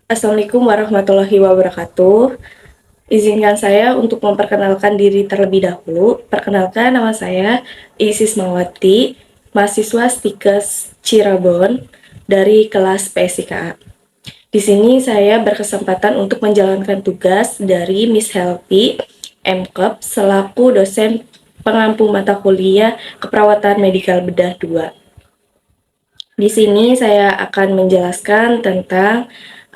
Assalamualaikum warahmatullahi wabarakatuh. Izinkan saya untuk memperkenalkan diri terlebih dahulu. Perkenalkan, nama saya Isis Mawati, mahasiswa Stikes Cirebon dari kelas PSIKA. Di sini saya berkesempatan untuk menjalankan tugas dari Miss Helpi MKEP selaku dosen pengampu mata kuliah Keperawatan Medikal Bedah 2. Di sini saya akan menjelaskan tentang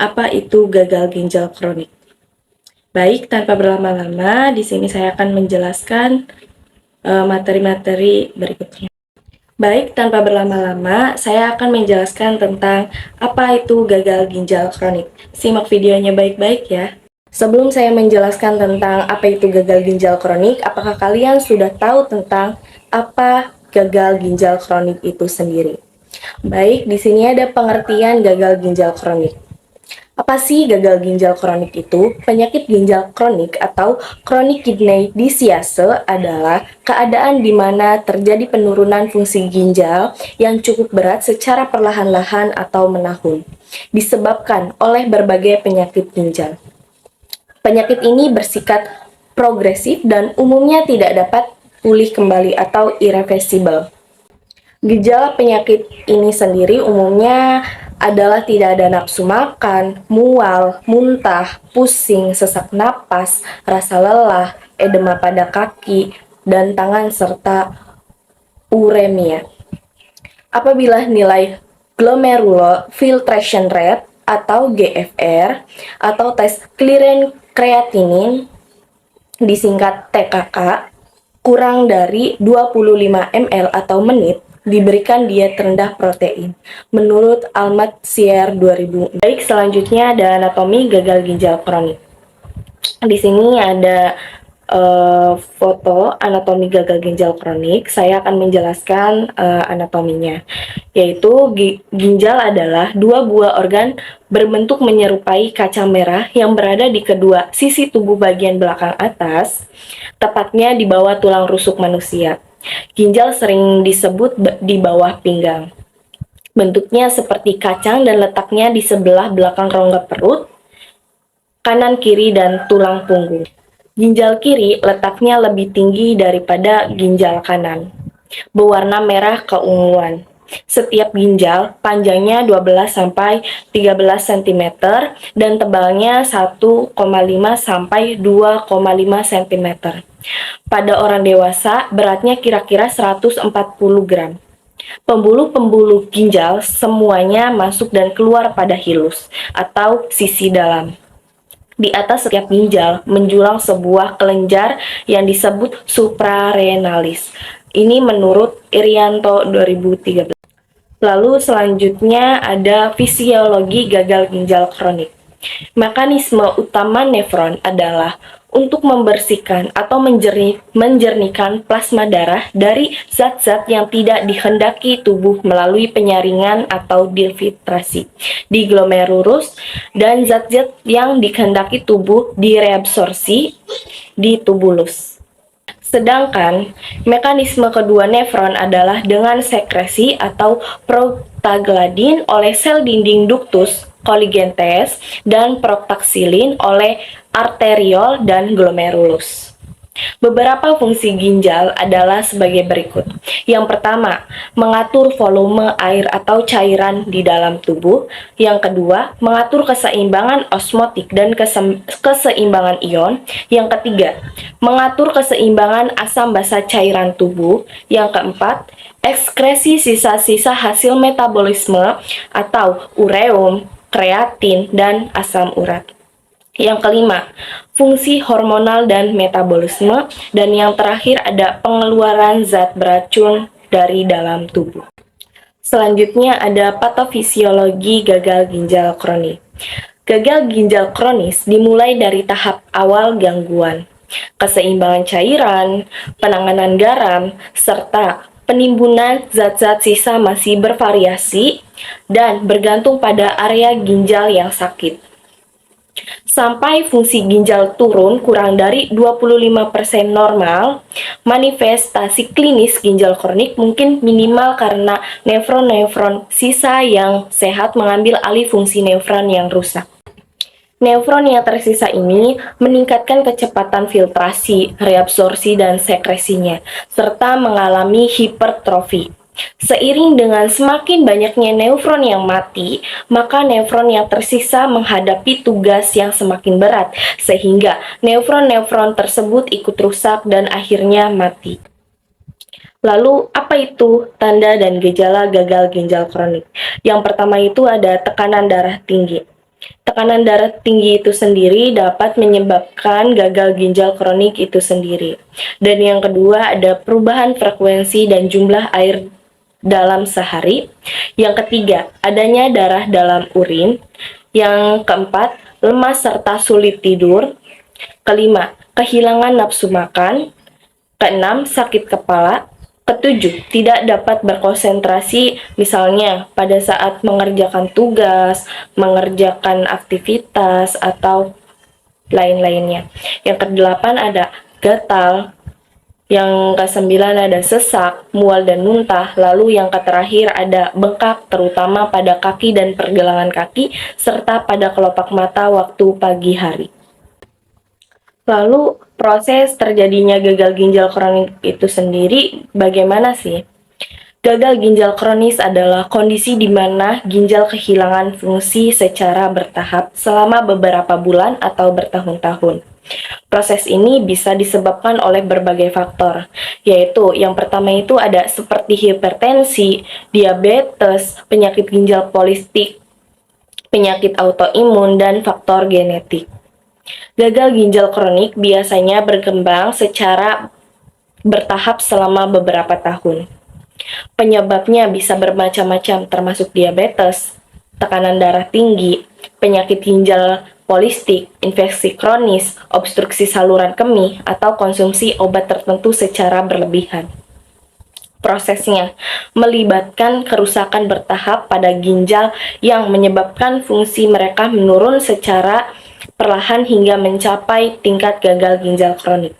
apa itu gagal ginjal kronik. Baik, tanpa berlama-lama, di sini saya akan menjelaskan materi-materi berikutnya. Baik, tanpa berlama-lama, saya akan menjelaskan tentang apa itu gagal ginjal kronik. Simak videonya baik-baik ya. Sebelum saya menjelaskan tentang apa itu gagal ginjal kronik, apakah kalian sudah tahu tentang apa gagal ginjal kronik itu sendiri? Baik, di sini ada pengertian gagal ginjal kronik. Apa sih gagal ginjal kronik itu? Penyakit ginjal kronik atau chronic kidney disease adalah keadaan di mana terjadi penurunan fungsi ginjal yang cukup berat secara perlahan-lahan atau menahun, disebabkan oleh berbagai penyakit ginjal. Penyakit ini bersifat progresif dan umumnya tidak dapat pulih kembali atau irreversible. Gejala penyakit ini sendiri umumnya adalah tidak ada nafsu makan, mual, muntah, pusing, sesak napas, rasa lelah, edema pada kaki dan tangan, serta uremia. Apabila nilai glomerular filtration rate atau GFR atau tes clearance creatinine disingkat TKK kurang dari 25 ml atau menit, diberikan diet rendah protein menurut Almatsier 2000. Baik, selanjutnya ada anatomi gagal ginjal kronik. Di sini ada foto anatomi gagal ginjal kronik. Saya akan menjelaskan anatominya, yaitu ginjal adalah dua buah organ berbentuk menyerupai kaca merah yang berada di kedua sisi tubuh bagian belakang atas, tepatnya di bawah tulang rusuk manusia. Ginjal sering disebut di bawah pinggang. Bentuknya seperti kacang dan letaknya di sebelah belakang rongga perut, kanan kiri dan tulang punggung. Ginjal kiri letaknya lebih tinggi daripada ginjal kanan. Berwarna merah keunguan. Setiap ginjal panjangnya 12 sampai 13 cm dan tebalnya 1,5 sampai 2,5 cm. Pada orang dewasa, beratnya kira-kira 140 gram. Pembuluh-pembuluh ginjal semuanya masuk dan keluar pada hilus atau sisi dalam. Di atas setiap ginjal menjulang sebuah kelenjar yang disebut suprarenalis. Ini menurut Irianto 2013. Lalu selanjutnya ada fisiologi gagal ginjal kronik. Mekanisme utama nefron adalah untuk membersihkan atau menjernihkan plasma darah dari zat-zat yang tidak dikehendaki tubuh melalui penyaringan atau difiltrasi di glomerulus, dan zat-zat yang dikehendaki tubuh direabsorpsi di tubulus. Sedangkan mekanisme kedua nefron adalah dengan sekresi atau prostaglandin oleh sel dinding ductus colligentes dan proktaksilin oleh arteriol dan glomerulus. Beberapa fungsi ginjal adalah sebagai berikut. Yang pertama, mengatur volume air atau cairan di dalam tubuh. Yang kedua, mengatur keseimbangan osmotik dan keseimbangan ion. Yang ketiga, mengatur keseimbangan asam basa cairan tubuh. Yang keempat, ekskresi sisa-sisa hasil metabolisme atau ureum, kreatin, dan asam urat. Yang kelima, fungsi hormonal dan metabolisme. Dan yang terakhir ada pengeluaran zat beracun dari dalam tubuh. Selanjutnya ada patofisiologi gagal ginjal kronik. Gagal ginjal kronis dimulai dari tahap awal gangguan, keseimbangan cairan, penanganan garam, serta penimbunan zat-zat sisa masih bervariasi dan bergantung pada area ginjal yang sakit. Sampai fungsi ginjal turun kurang dari 25% normal, manifestasi klinis ginjal kronik mungkin minimal karena nefron-nefron sisa yang sehat mengambil alih fungsi nefron yang rusak. Nefron yang tersisa ini meningkatkan kecepatan filtrasi, reabsorpsi, dan sekresinya, serta mengalami hipertrofi. Seiring dengan semakin banyaknya nefron yang mati, maka nefron yang tersisa menghadapi tugas yang semakin berat, sehingga nefron-nefron tersebut ikut rusak dan akhirnya mati. Lalu, apa itu tanda dan gejala gagal ginjal kronik? Yang pertama itu ada tekanan darah tinggi. Tekanan darah tinggi itu sendiri dapat menyebabkan gagal ginjal kronik itu sendiri. Dan yang kedua ada perubahan frekuensi dan jumlah air dalam sehari. Yang ketiga, adanya darah dalam urin. Yang keempat, lemas serta sulit tidur. Kelima, kehilangan nafsu makan. Keenam, sakit kepala. Ketujuh, tidak dapat berkonsentrasi misalnya pada saat mengerjakan tugas, mengerjakan aktivitas, atau lain-lainnya. Yang kedelapan ada gatal. Yang kesembilan ada sesak, mual dan muntah. Lalu yang terakhir ada bengkak, terutama pada kaki dan pergelangan kaki, serta pada kelopak mata waktu pagi hari. Lalu proses terjadinya gagal ginjal kronik itu sendiri bagaimana sih? Gagal ginjal kronis adalah kondisi di mana ginjal kehilangan fungsi secara bertahap selama beberapa bulan atau bertahun-tahun. Proses ini bisa disebabkan oleh berbagai faktor, yaitu yang pertama itu ada seperti hipertensi, diabetes, penyakit ginjal polistik, penyakit autoimun, dan faktor genetik. Gagal ginjal kronik biasanya berkembang secara bertahap selama beberapa tahun. Penyebabnya bisa bermacam-macam termasuk diabetes, tekanan darah tinggi, penyakit ginjal polistik, infeksi kronis, obstruksi saluran kemih, atau konsumsi obat tertentu secara berlebihan. Prosesnya melibatkan kerusakan bertahap pada ginjal yang menyebabkan fungsi mereka menurun secara perlahan hingga mencapai tingkat gagal ginjal kronik,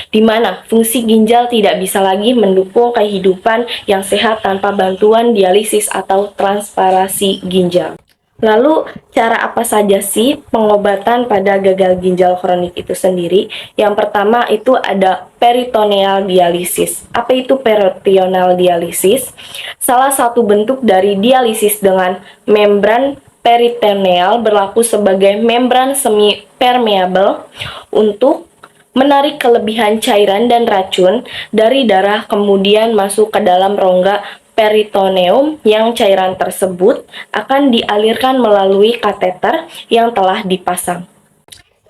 di mana fungsi ginjal tidak bisa lagi mendukung kehidupan yang sehat tanpa bantuan dialisis atau transplantasi ginjal. Lalu, cara apa saja sih pengobatan pada gagal ginjal kronik itu sendiri? Yang pertama itu ada peritoneal dialisis. Apa itu peritoneal dialisis? Salah satu bentuk dari dialisis dengan membran peritoneal berlaku sebagai membran semi permeable untuk menarik kelebihan cairan dan racun dari darah kemudian masuk ke dalam rongga peritoneum yang cairan tersebut akan dialirkan melalui kateter yang telah dipasang.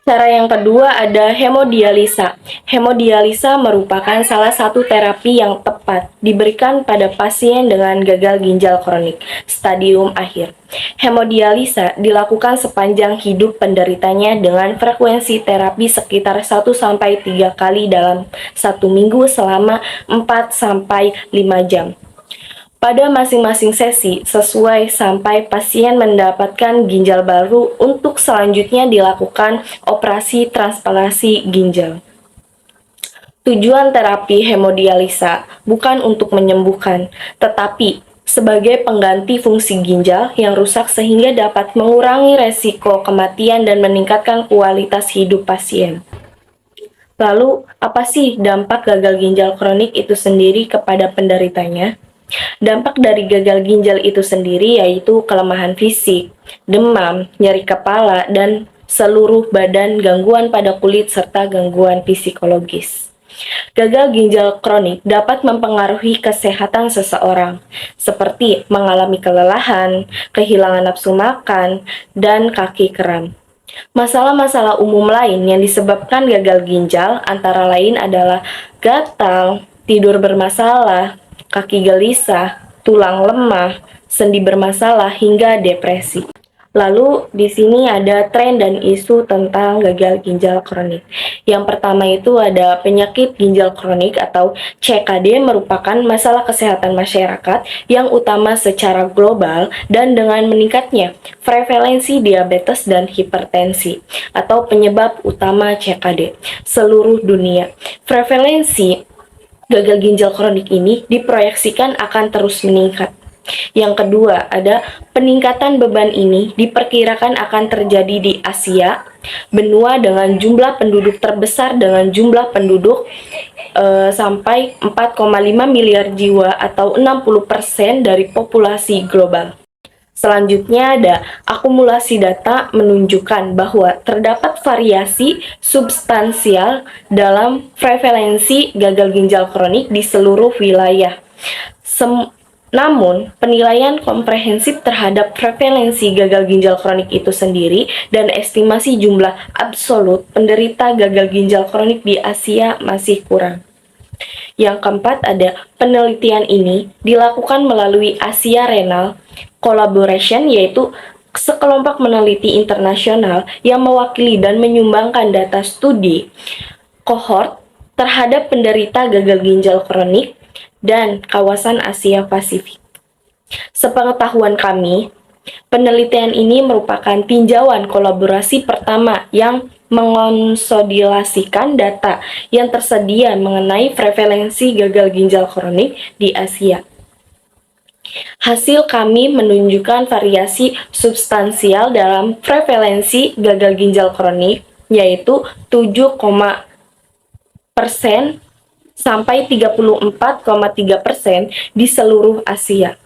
Cara yang kedua ada hemodialisa. Hemodialisa merupakan salah satu terapi yang tepat diberikan pada pasien dengan gagal ginjal kronik, stadium akhir. Hemodialisa dilakukan sepanjang hidup penderitanya dengan frekuensi terapi sekitar 1-3 kali dalam 1 minggu selama 4-5 jam. Pada masing-masing sesi, sesuai sampai pasien mendapatkan ginjal baru untuk selanjutnya dilakukan operasi transplantasi ginjal. Tujuan terapi hemodialisa bukan untuk menyembuhkan, tetapi sebagai pengganti fungsi ginjal yang rusak sehingga dapat mengurangi resiko kematian dan meningkatkan kualitas hidup pasien. Lalu, apa sih dampak gagal ginjal kronik itu sendiri kepada penderitanya? Dampak dari gagal ginjal itu sendiri yaitu kelemahan fisik, demam, nyeri kepala, dan seluruh badan, gangguan pada kulit, serta gangguan psikologis. Gagal ginjal kronik dapat mempengaruhi kesehatan seseorang, seperti mengalami kelelahan, kehilangan nafsu makan, dan kaki kram. Masalah-masalah umum lain yang disebabkan gagal ginjal antara lain adalah gatal, tidur bermasalah, kaki gelisah, tulang lemah, sendi bermasalah, hingga depresi. Lalu di sini ada tren dan isu tentang gagal ginjal kronik. Yang pertama itu ada penyakit ginjal kronik atau CKD merupakan masalah kesehatan masyarakat yang utama secara global dan dengan meningkatnya prevalensi diabetes dan hipertensi atau penyebab utama CKD seluruh dunia. Prevalensi gagal ginjal kronik ini diproyeksikan akan terus meningkat. Yang kedua, ada peningkatan beban ini diperkirakan akan terjadi di Asia, benua dengan jumlah penduduk terbesar dengan jumlah penduduk sampai 4,5 miliar jiwa atau 60% dari populasi global. Selanjutnya ada akumulasi data menunjukkan bahwa terdapat variasi substansial dalam prevalensi gagal ginjal kronik di seluruh wilayah. Namun, penilaian komprehensif terhadap prevalensi gagal ginjal kronik itu sendiri dan estimasi jumlah absolut penderita gagal ginjal kronik di Asia masih kurang. Yang keempat ada penelitian ini dilakukan melalui Asia Renal Collaboration, yaitu sekelompok meneliti internasional yang mewakili dan menyumbangkan data studi kohort terhadap penderita gagal ginjal kronik dan kawasan Asia Pasifik. Sepengetahuan kami, penelitian ini merupakan tinjauan kolaborasi pertama yang mengonsolidasikan data yang tersedia mengenai prevalensi gagal ginjal kronik di Asia. Hasil kami menunjukkan variasi substansial dalam prevalensi gagal ginjal kronik, yaitu 7, persen sampai 34,3% di seluruh Asia.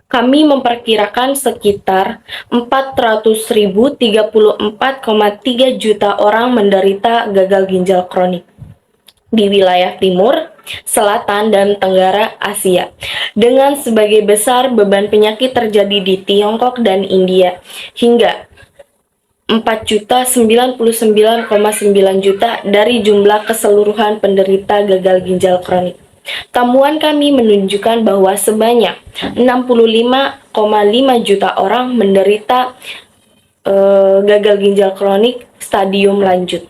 Kami memperkirakan sekitar 400.034,3 juta orang menderita gagal ginjal kronik di wilayah timur, selatan, dan tenggara Asia. Dengan sebagai besar beban penyakit terjadi di Tiongkok dan India, hingga 4.099,9 juta dari jumlah keseluruhan penderita gagal ginjal kronik. Temuan kami menunjukkan bahwa sebanyak 65,5 juta orang menderita gagal ginjal kronik stadium lanjut.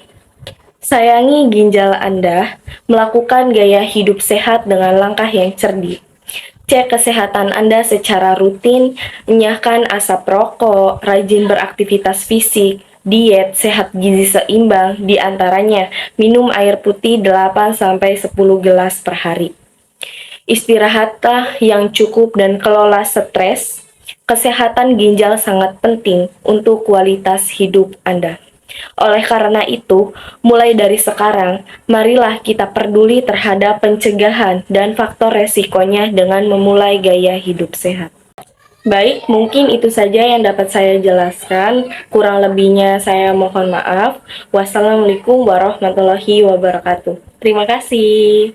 Sayangi ginjal Anda, melakukan gaya hidup sehat dengan langkah yang cerdik. Cek kesehatan Anda secara rutin, enyahkan asap rokok, rajin beraktivitas fisik, diet sehat gizi seimbang, diantaranya minum air putih 8-10 gelas per hari. Istirahatlah yang cukup dan kelola stres. Kesehatan ginjal sangat penting untuk kualitas hidup Anda. Oleh karena itu, mulai dari sekarang, marilah kita peduli terhadap pencegahan dan faktor resikonya dengan memulai gaya hidup sehat. Baik, mungkin itu saja yang dapat saya jelaskan. Kurang lebihnya saya mohon maaf. Wassalamualaikum warahmatullahi wabarakatuh. Terima kasih.